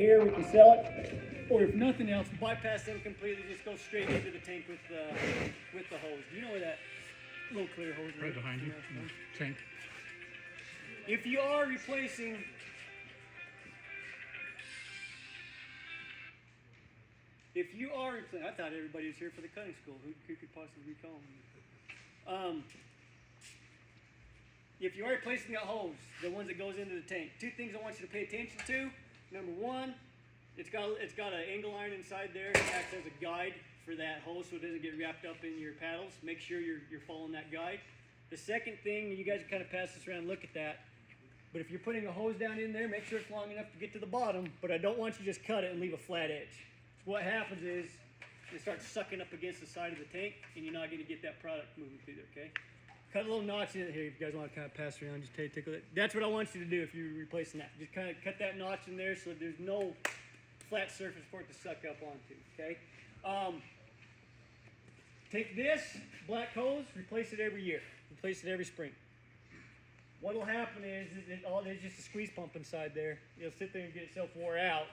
here, we can sell it. Or if nothing else, bypass them completely, just go straight into the tank with the hose. Do you know where that little clear hose is? Right behind you, in the tank. If you are replacing, I thought everybody was here for the cutting school. Who could possibly call them? If you are replacing that hose, the ones that goes into the tank, two things I want you to pay attention to. Number one, it's got an angle iron inside there that acts as a guide for that hose so it doesn't get wrapped up in your paddles. Make sure you're following that guide. The second thing, you guys can kind of pass this around and look at that. But if you're putting a hose down in there, make sure it's long enough to get to the bottom, but I don't want you to just cut it and leave a flat edge. So what happens is it starts sucking up against the side of the tank and you're not going to get that product moving through there, okay? Cut a little notch in it here. If you guys want to kind of pass around, just tickle it. That's what I want you to do if you're replacing that. Just kind of cut that notch in there so there's no flat surface for it to suck up onto, okay? Take this black hose, replace it every year. Replace it every spring. What will happen is there's just a squeeze pump inside there. It'll sit there and get itself wore out,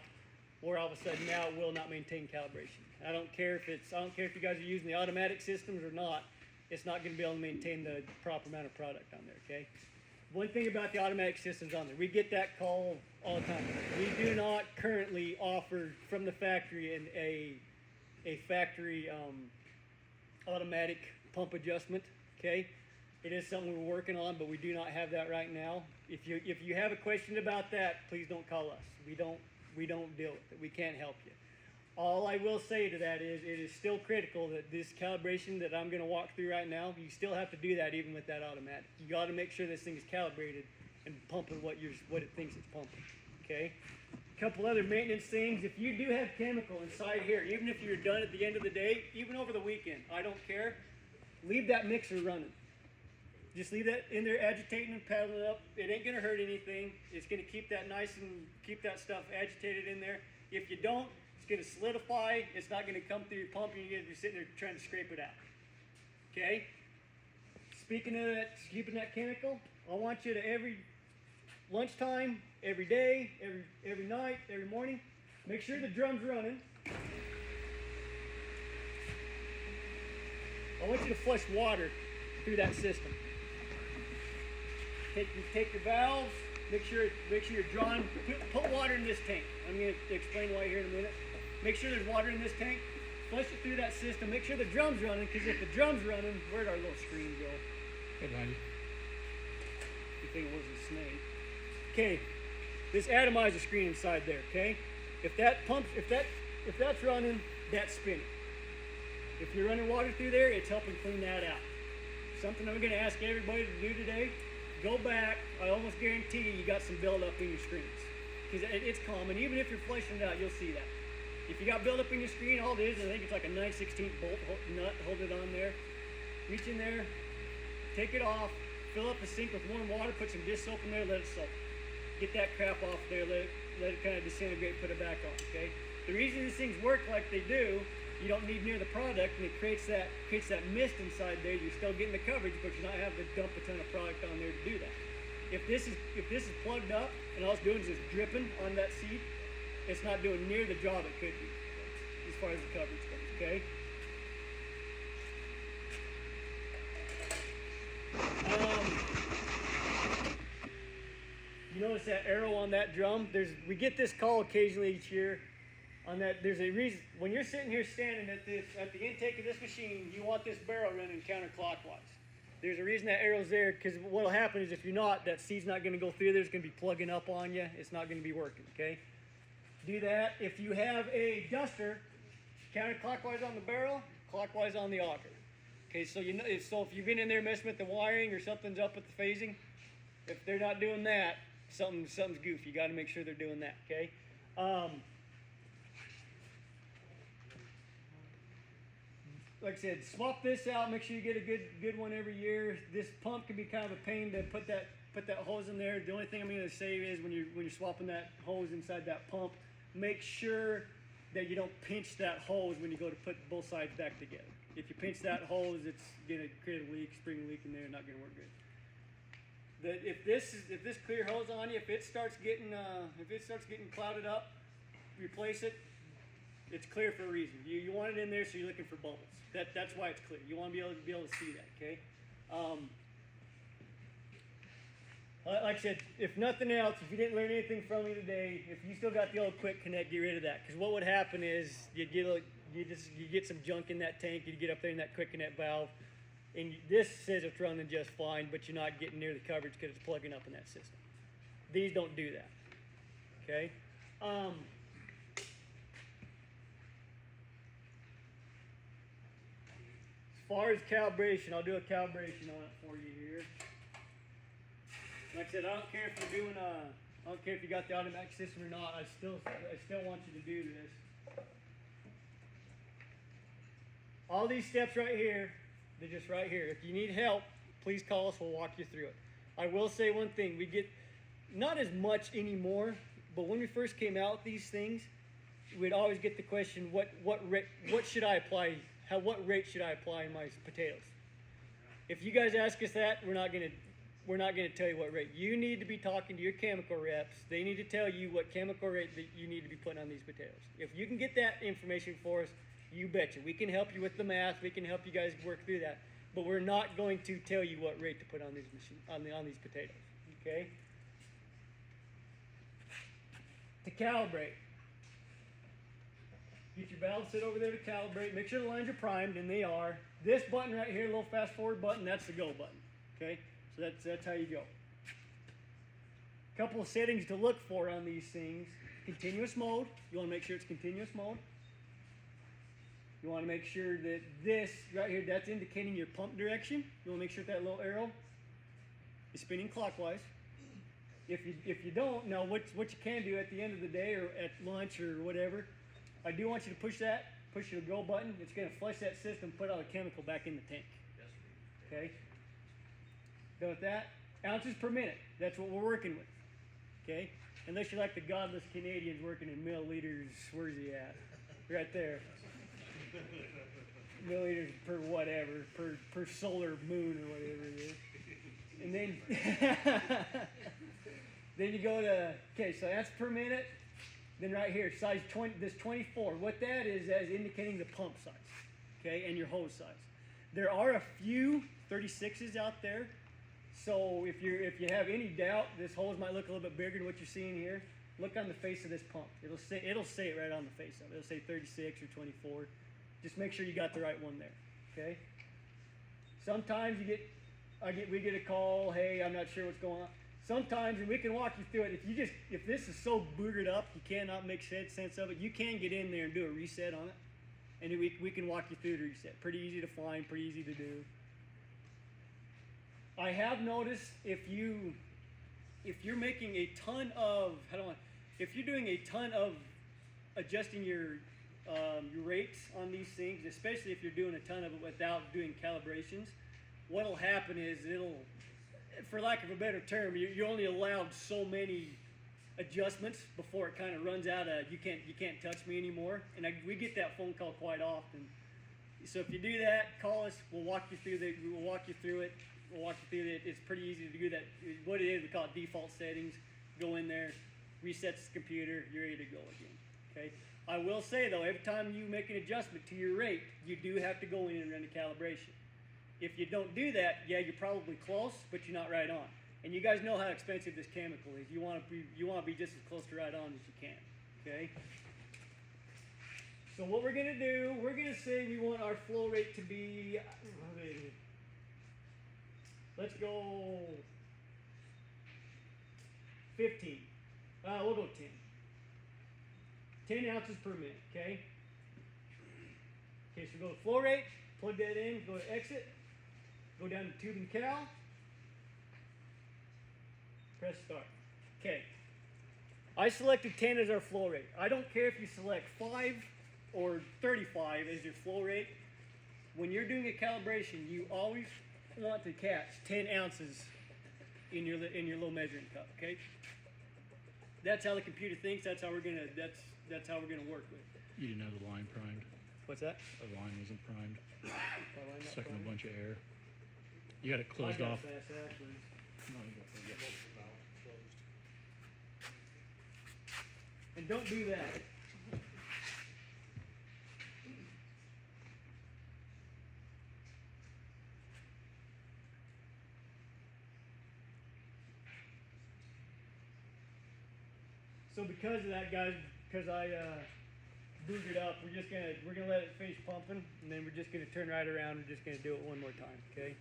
or all of a sudden now it will not maintain calibration. I don't care if you guys are using the automatic systems or not. It's not going to be able to maintain the proper amount of product on there, okay? One thing about the automatic systems on there, we get that call all the time. We do not currently offer from the factory a factory automatic pump adjustment, okay? It is something we're working on, but we do not have that right now. If you have a question about that, please don't call us. We don't deal with it. We can't help you. All I will say to that is it is still critical that this calibration that I'm going to walk through right now, you still have to do that even with that automatic. You got to make sure this thing is calibrated and pumping what it thinks it's pumping. Okay? A couple other maintenance things. If you do have chemical inside here, even if you're done at the end of the day, even over the weekend, I don't care. Leave that mixer running. Just leave that in there agitating and paddling it up. It ain't going to hurt anything. It's going to keep that nice and keep that stuff agitated in there. If you don't, it's going to solidify. It's not going to come through your pump and you're going to be sitting there trying to scrape it out. Okay? Speaking of that, keeping that chemical, I want you to every lunchtime, every day, every night, every morning, make sure the drum's running. I want you to flush water through that system. Take your valves, make sure you're drawing, put water in this tank. I'm going to explain why here in a minute. Make sure there's water in this tank, flush it through that system, make sure the drum's running, because if the drum's running, where'd our little screen go? Hey, buddy. You think it wasn't a snake. Okay, this atomizer screen inside there, okay? If that's running, that's spinning. If you're running water through there, it's helping clean that out. Something I'm going to ask everybody to do today, go back. I almost guarantee you got some buildup in your screens. Because it's common. Even if you're flushing it out, you'll see that. If you got buildup in your screen, all it is, I think it's like a 9/16 bolt nut, hold it on there. Reach in there, take it off, fill up the sink with warm water, put some dish soap in there, let it soak. Get that crap off there, let it kind of disintegrate, put it back on, okay? The reason these things work like they do, you don't need near the product, and it creates that mist inside there. You're still getting the coverage, but you're not having to dump a ton of product on there to do that. If this is plugged up and all it's doing is just dripping on that seat, it's not doing near the job it could be as far as the coverage goes, okay? You notice that arrow on that drum? We get this call occasionally each year. On that, there's a reason. When you're sitting here standing at the intake of this machine, you want this barrel running counterclockwise. There's a reason that arrow's there, because what'll happen is if you're not, that seat's not going to go through there. It's going to be plugging up on you. It's not going to be working, okay? Do that. If you have a duster, counterclockwise on the barrel, clockwise on the auger. Okay, so so if you've been in there messing with the wiring or something's up with the phasing, if they're not doing that, something's goofy. You got to make sure they're doing that, okay? Like I said, swap this out. Make sure you get a good one every year. This pump can be kind of a pain to put that hose in there. The only thing I'm going to say is when you're swapping that hose inside that pump, make sure that you don't pinch that hose when you go to put both sides back together. If you pinch that hose, it's going to create a leak, spring leak in there, not going to work good. If this clear hose on you, if it starts getting clouded up, replace it, it's clear for a reason. You want it in there, so you're looking for bubbles. That's why it's clear. You want to be able to see that. Okay. Like I said, if nothing else, if you didn't learn anything from me today, if you still got the old quick connect, get rid of that. Because what would happen is you get some junk in that tank. You get up there in that quick connect valve, and this says it's running just fine, but you're not getting near the coverage because it's plugging up in that system. These don't do that. Okay. As far as calibration, I'll do a calibration on it for you here. Like I said, I don't care if you're doing I don't care if you got the automatic system or not. I still want you to do this. All these steps right here, they're just right here. If you need help, please call us. We'll walk you through it. I will say one thing: we get not as much anymore, but when we first came out with these things, we'd always get the question, what should I apply? What rate should I apply in my potatoes? If you guys ask us that, we're not gonna tell you what rate. You need to be talking to your chemical reps. They need to tell you what chemical rate that you need to be putting on these potatoes. If you can get that information for us, you betcha. We can help you with the math. We can help you guys work through that. But we're not going to tell you what rate to put on these on these potatoes. Okay? To calibrate. Get your valve set over there to calibrate. Make sure the lines are primed, and they are. This button right here, little fast forward button, that's the go button. Okay? So that's how you go. Couple of settings to look for on these things. Continuous mode. You want to make sure it's continuous mode. You want to make sure that this right here, that's indicating your pump direction. You want to make sure that little arrow is spinning clockwise. If you don't, now what you can do at the end of the day or at lunch or whatever, I do want you to push your go button. It's going to flush that system, put all the chemical back in the tank. Okay? Done with that? Ounces per minute. That's what we're working with. Okay? Unless you're like the godless Canadians working in milliliters. Where's he at? Right there. Milliliters per whatever, per solar moon or whatever it is. And then then you go to, okay, so that's per minute. Then right here, size 20, this 24. What that is indicating the pump size, okay, and your hose size. There are a few 36s out there. So if you have any doubt, this hose might look a little bit bigger than what you're seeing here. Look on the face of this pump. It'll say it right on the face of it. It'll say 36 or 24. Just make sure you got the right one there. Okay. Sometimes we get a call. Hey, I'm not sure what's going on. Sometimes, and we can walk you through it. If this is so boogered up, you cannot make sense of it. You can get in there and do a reset on it, and we can walk you through the reset. Pretty easy to find. Pretty easy to do. I have noticed if you're making a ton of if you're doing a ton of adjusting your rates on these things, especially if you're doing a ton of it without doing calibrations, what'll happen is for lack of a better term, you're only allowed so many adjustments before it kind of runs out of you can't touch me anymore. And we get that phone call quite often. So if you do that, call us. We'll walk you through it. It's pretty easy to do that. What it is, we call it default settings. Go in there, resets the computer, you're ready to go again. Okay. I will say though, every time you make an adjustment to your rate, you do have to go in and run a calibration. If you don't do that, yeah, you're probably close, but you're not right on. And you guys know how expensive this chemical is. You want to be just as close to right on as you can. Okay. So what we're gonna do, we're gonna say we want our flow rate to be. Let's go 15. We'll go 10. 10 ounces per minute, okay? Okay, so go to flow rate, plug that in, go to exit, go down to tube and cal, press start. Okay. I selected 10 as our flow rate. I don't care if you select 5 or 35 as your flow rate. When you're doing a calibration, you always want to catch 10 ounces in your little measuring cup. Okay, that's how the computer thinks. That's how we're gonna work with it. You didn't have the line primed. What's that? The line wasn't primed. Sucking a bunch of air. You got it closed off. And don't do that. So because of that, guys, because I boogered up, we're gonna let it finish pumping, and then we're just gonna turn right around and just gonna do it one more time, okay?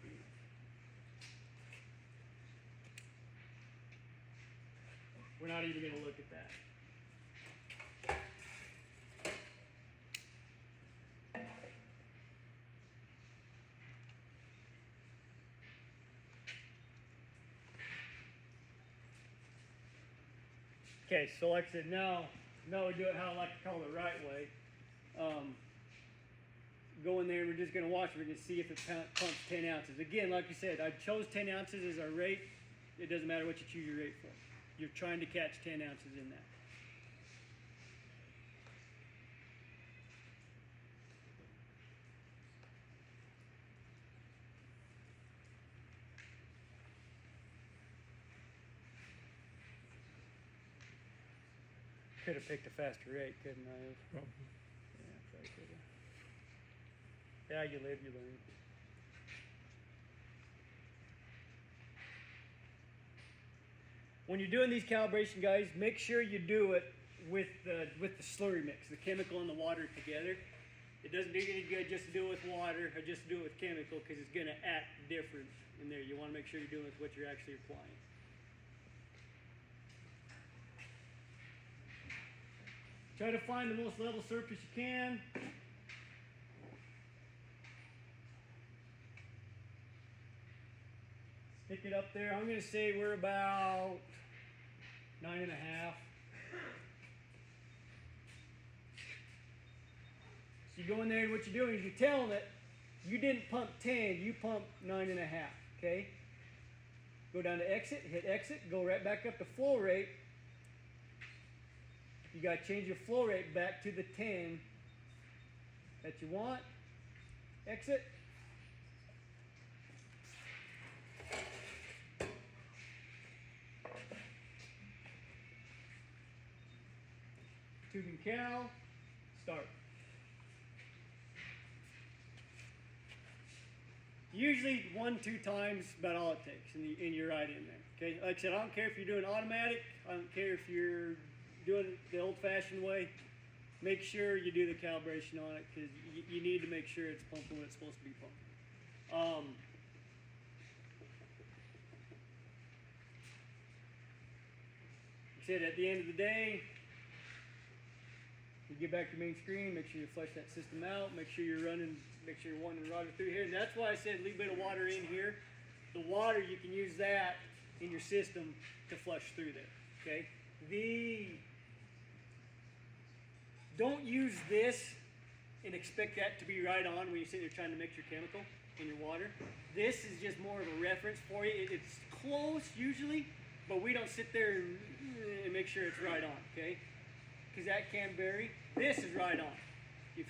We're not even gonna look at that. Okay, so like I said, now we do it how I like to call it the right way. Go in there and we're just going to watch. We're going to see if it pumps 10 ounces. Again, like you said, I chose 10 ounces as our rate. It doesn't matter what you choose your rate for. You're trying to catch 10 ounces in that. Could have picked a faster rate, couldn't I have? Probably. Yeah, probably could have. Yeah, you live, you learn. When you're doing these calibration, guys, make sure you do it with the slurry mix, the chemical and the water together. It doesn't do you any good just to do it with water or just to do it with chemical because it's going to act different in there. You want to make sure you're doing it with what you're actually applying. Try to find the most level surface you can. Stick it up there. I'm going to say we're about 9.5. So you go in there and what you're doing is you're telling it, you didn't pump 10, you pumped 9.5, okay? Go down to exit, hit exit, go right back up to flow rate. You got to change your flow rate back to the 10 that you want. Exit. Tubing cal, start. Usually 1-2 times about all it takes, and you're right in there. Okay, like I said, I don't care if you're doing automatic. I don't care if you're doing it the old-fashioned way. Make sure you do the calibration on it because you need to make sure it's pumping what it's supposed to be pumping. Like I said, at the end of the day, you get back to your main screen. Make sure you flush that system out. Make sure you're running. Make sure you're wanting water through here. And that's why I said a little bit of water in here. The water, you can use that in your system to flush through there. Okay. Don't use this and expect that to be right on when you're sitting there trying to mix your chemical in your water. This is just more of a reference for you. It's close usually, but we don't sit there and make sure it's right on. Okay. Because that can vary. This is right on.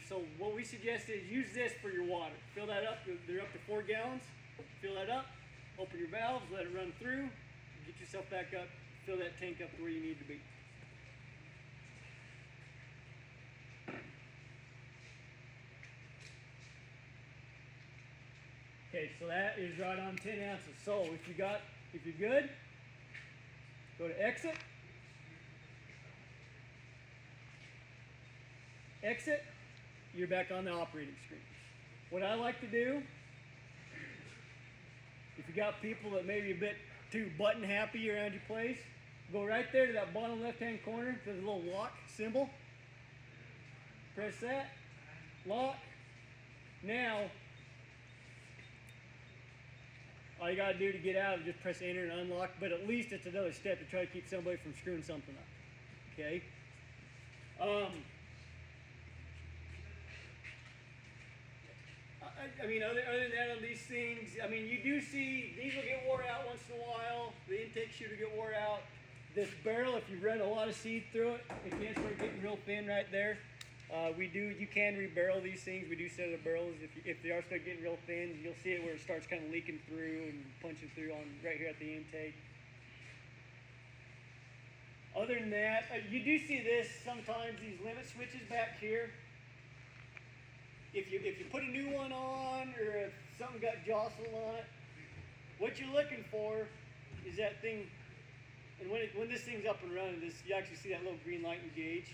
So what we suggest is use this for your water. Fill that up. They're up to 4 gallons. Fill that up. Open your valves. Let it run through. Get yourself back up. Fill that tank up to where you need to be. Okay, so that is right on 10 ounces. So if you're good, go to exit. Exit, you're back on the operating screen. What I like to do, if you got people that may be a bit too button happy around your place, go right there to that bottom left-hand corner. There's a little lock symbol. Press that, lock. Now, all you gotta do to get out is just press enter and unlock, but at least it's another step to try to keep somebody from screwing something up, okay? I mean, other than that, on these things, I mean, you do see, these will get wore out once in a while. The intake chute will get wore out. This barrel, if you run a lot of seed through it, it can start getting real thin right there. You can rebarrel these things. We do set the barrels. If they are start getting real thin, you'll see it where it starts kind of leaking through and punching through on right here at the intake. Other than that, you do see this sometimes, these limit switches back here. If you put a new one on, or if something got jostled on it, what you're looking for is that thing And when this thing's up and running, you actually see that little green light engage.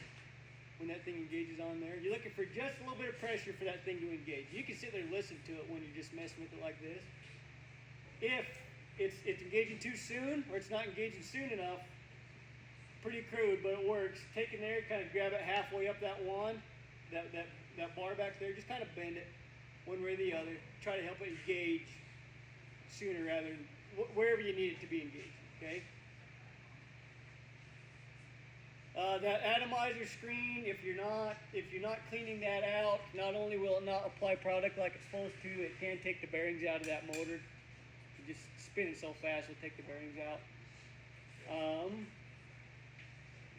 When that thing engages on there, you're looking for just a little bit of pressure for that thing to engage. You can sit there and listen to it when you're just messing with it like this. If it's engaging too soon or it's not engaging soon enough, pretty crude, but it works. Take it there, kind of grab it halfway up that wand, that bar back there, just kind of bend it one way or the other. Try to help it engage sooner rather than wherever you need it to be engaged. Okay. That atomizer screen, if you're not cleaning that out, not only will it not apply product like it's supposed to, it can take the bearings out of that motor. It just spinning so fast, it'll take the bearings out.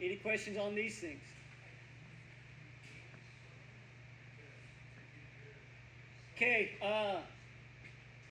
Any questions on these things? Okay.